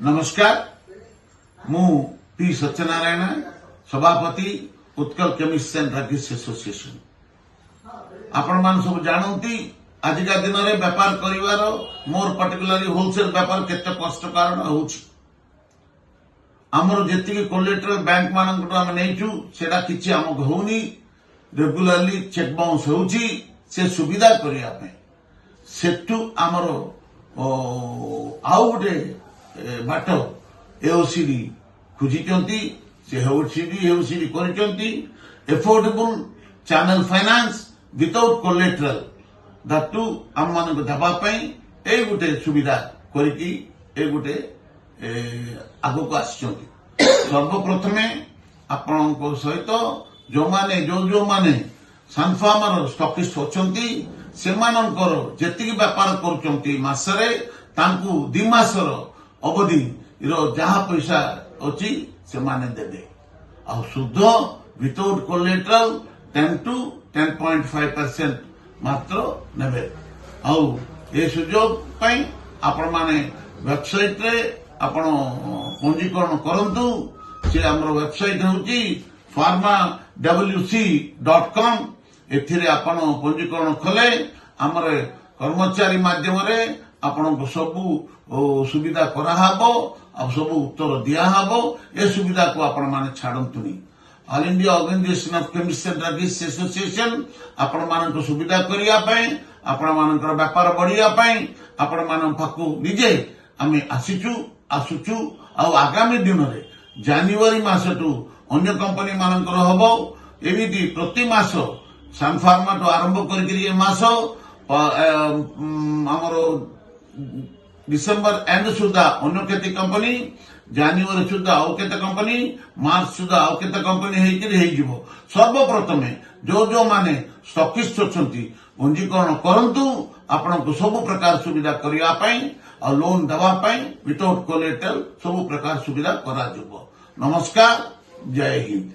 नमस्कार मु पी सत्यनारायण सभापति Utkal chemist and druggist association. आपण मान सब जानती आजिका दिन में व्यापार करिवार मोर पर्टिकुलरली होलसेल व्यापार केते कष्ट कारण होउछि। आमर जेतिकी कोलेटरल बैंक मानक आम नहींचु सेटा किछि आमक होउनी। रेगुलरली चेक बाउंस होउछि से सुविधा करिया पे सेटु आमर आउ गोटे बाट एओसीडी खोजिचंती से एओसीडी करिचंती affordable channel finance without collateral दाटू आम मान देवा ए गोटे सुविधा करिकी ए गोटे आगो को आसिचंती। सर्वप्रथमे आपण सहित जो माने जो माने सनफार्मर स्टॉकिस्ट होचंती सेमानंकर जेतिकी व्यापार करूचंती मासरे तांकू 2 मासर अवधि जहाँ पैसा अच्छी से माने देबे आ शुद्ध विदाउट कोलेटरल 10 to 10.5% मात्र नेबे। आउ ए सुजोग पई आपण माने वेबसाइट रे आपण पंजीकरण करंतु। से हमर वेबसाइट होची pharmawc.com। एथिरे आपण पंजीकरण खले हमर कर्मचारी माध्यम रे आपण को सबु सुविधा करा हबो आ सबु उत्तर दिया हबो। ए सुविधा को आपण माने छाडंतुनी। All India organisation of chemist and druggist association आपण मान को सुविधा करिया पई आपण मानकर व्यापार बढ़िया पई आपण मान पाकु निजे आमे आसुचु आ आगामी दिन रे जनवरी मासटू अन्य कंपनी मानकर हबो। एमिति प्रति मास सनफार्मा तो आरंभ करिकरी ए मास हमरो डिसेंबर एंड सुधा अन्य केते कंपनी जनवरी सुधा आउ केते कंपनी मार्च सुधा आउ केते कंपनी हेकिरी हेजिवो। सर्वप्रथमे जो माने स्टॉकिस्ट अछंती पंजीकरण करंतु आपण को सब प्रकार सुविधा करिया पई आ लोन दवा पई विदाउट कोलेटरल सब प्रकार सुविधा करा जबो। नमस्कार, जय हिंद।